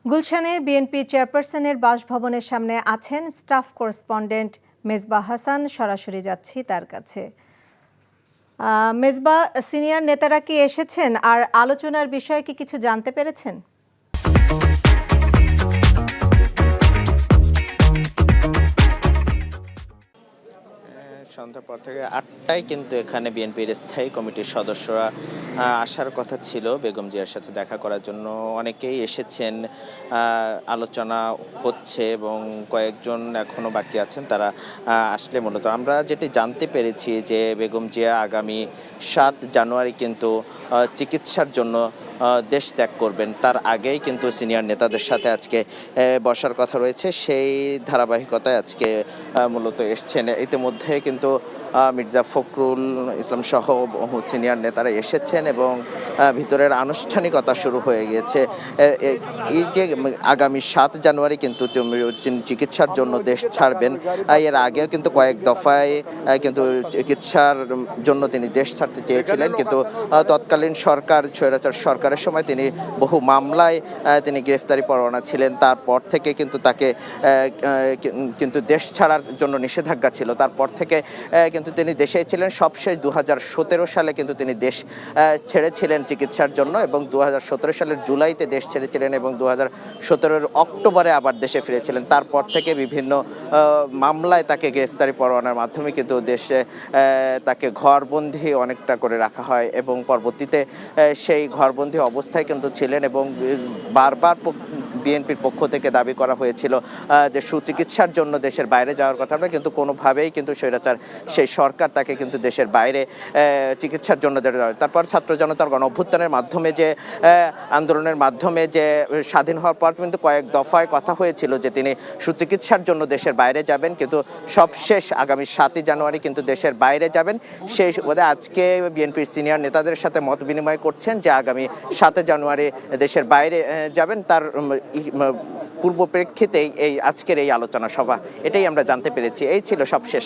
গুলশানে বিএনপি চেয়ারপারসনের বাসভবনের সামনে আছেন স্টাফ করেসপন্ডেন্ট মেজবাহ হাসান। সরাসরি যাচ্ছি তার কাছে। মেজবাহ, সিনিয়র নেতারা কি এসেছেন আর আলোচনার বিষয়ে কি কিছু জানতে পেরেছেন? সন্ধ্যার পর থেকে ৮টায় কিন্তু এখানে বিএনপির স্থায়ী কমিটির সদস্যরা আসার কথা ছিল বেগম জিয়ার সাথে দেখা করার জন্য। অনেকেই এসেছেন, আলোচনা হচ্ছে এবং কয়েকজন এখনো বাকি আছেন, তারা আসলে মূলত আমরা যেটি জানতে পেরেছি যে বেগম জিয়া আগামী ৭ জানুয়ারি কিন্তু চিকিৎসার জন্য দেশ ত্যাগ করবেন। তার আগেই কিন্তু সিনিয়র নেতাদের সাথে আজকে বসার কথা রয়েছে। সেই ধারাবাহিকতায় আজকে মূলত এসছেন। ইতিমধ্যে কিন্তু মির্জা ফখরুল ইসলাম সহ বহু সিনিয়র নেতারা এসেছেন এবং ভিতরের আনুষ্ঠানিকতা শুরু হয়ে গিয়েছে। এই যে আগামী ৭ জানুয়ারি কিন্তু চিকিৎসার জন্য দেশ ছাড়বেন, এর আগেও কিন্তু কয়েক দফায় কিন্তু চিকিৎসার জন্য তিনি দেশ ছাড়তে চেয়েছিলেন, কিন্তু তৎকালীন সরকার, স্বৈরাচার সরকারের সময় তিনি বহু মামলায় তিনি গ্রেফতারি পরোয়ানা ছিলেন। তারপর থেকে কিন্তু তাকে কিন্তু দেশ ছাড়ার জন্য নিষেধাজ্ঞা ছিল। তারপর থেকে কিন্তু তিনি দেশেই ছিলেন। সবশেষ ২০১৭ সালে কিন্তু তিনি দেশ ছেড়েছিলেন চিকিৎসার জন্য এবং ২০১৭ সালের জুলাইতে দেশ ছেড়েছিলেন এবং ২০১৭ অক্টোবরে আবার দেশে ফিরেছিলেন। তারপর থেকে বিভিন্ন মামলায় তাকে গ্রেফতারি পরোয়ানার মাধ্যমে কিন্তু দেশে তাকে ঘরবন্দি অনেকটা করে রাখা হয় এবং পরবর্তীতে সেই ঘরবন্দি অবস্থায় কিন্তু ছিলেন এবং বারবার বিএনপির পক্ষ থেকে দাবি করা হয়েছিল যে সুচিকিৎসার জন্য দেশের বাইরে যাওয়ার কথা, কিন্তু কোনোভাবেই কিন্তু স্বৈরাচার সেই সরকার তাকে কিন্তু দেশের বাইরে চিকিৎসার জন্য দেয়। তারপর ছাত্র জনতার গণ অভ্যুত্থানের মাধ্যমে যে আন্দোলনের মাধ্যমে যে স্বাধীন হওয়ার পর কিন্তু কয়েক দফায় কথা হয়েছিল যে তিনি সুচিকিৎসার জন্য দেশের বাইরে যাবেন, কিন্তু সবশেষ আগামী ৭ জানুয়ারি কিন্তু দেশের বাইরে যাবেন। সেই আজকে বিএনপির সিনিয়র নেতাদের সাথে মত বিনিময় করছেন যে আগামী ৭ জানুয়ারি দেশের বাইরে যাবেন। তার পূর্ব প্রেক্ষিতেই এই আজকের এই আলোচনা সভা, এটাই আমরা জানতে পেরেছি। এই ছিল সবশেষ।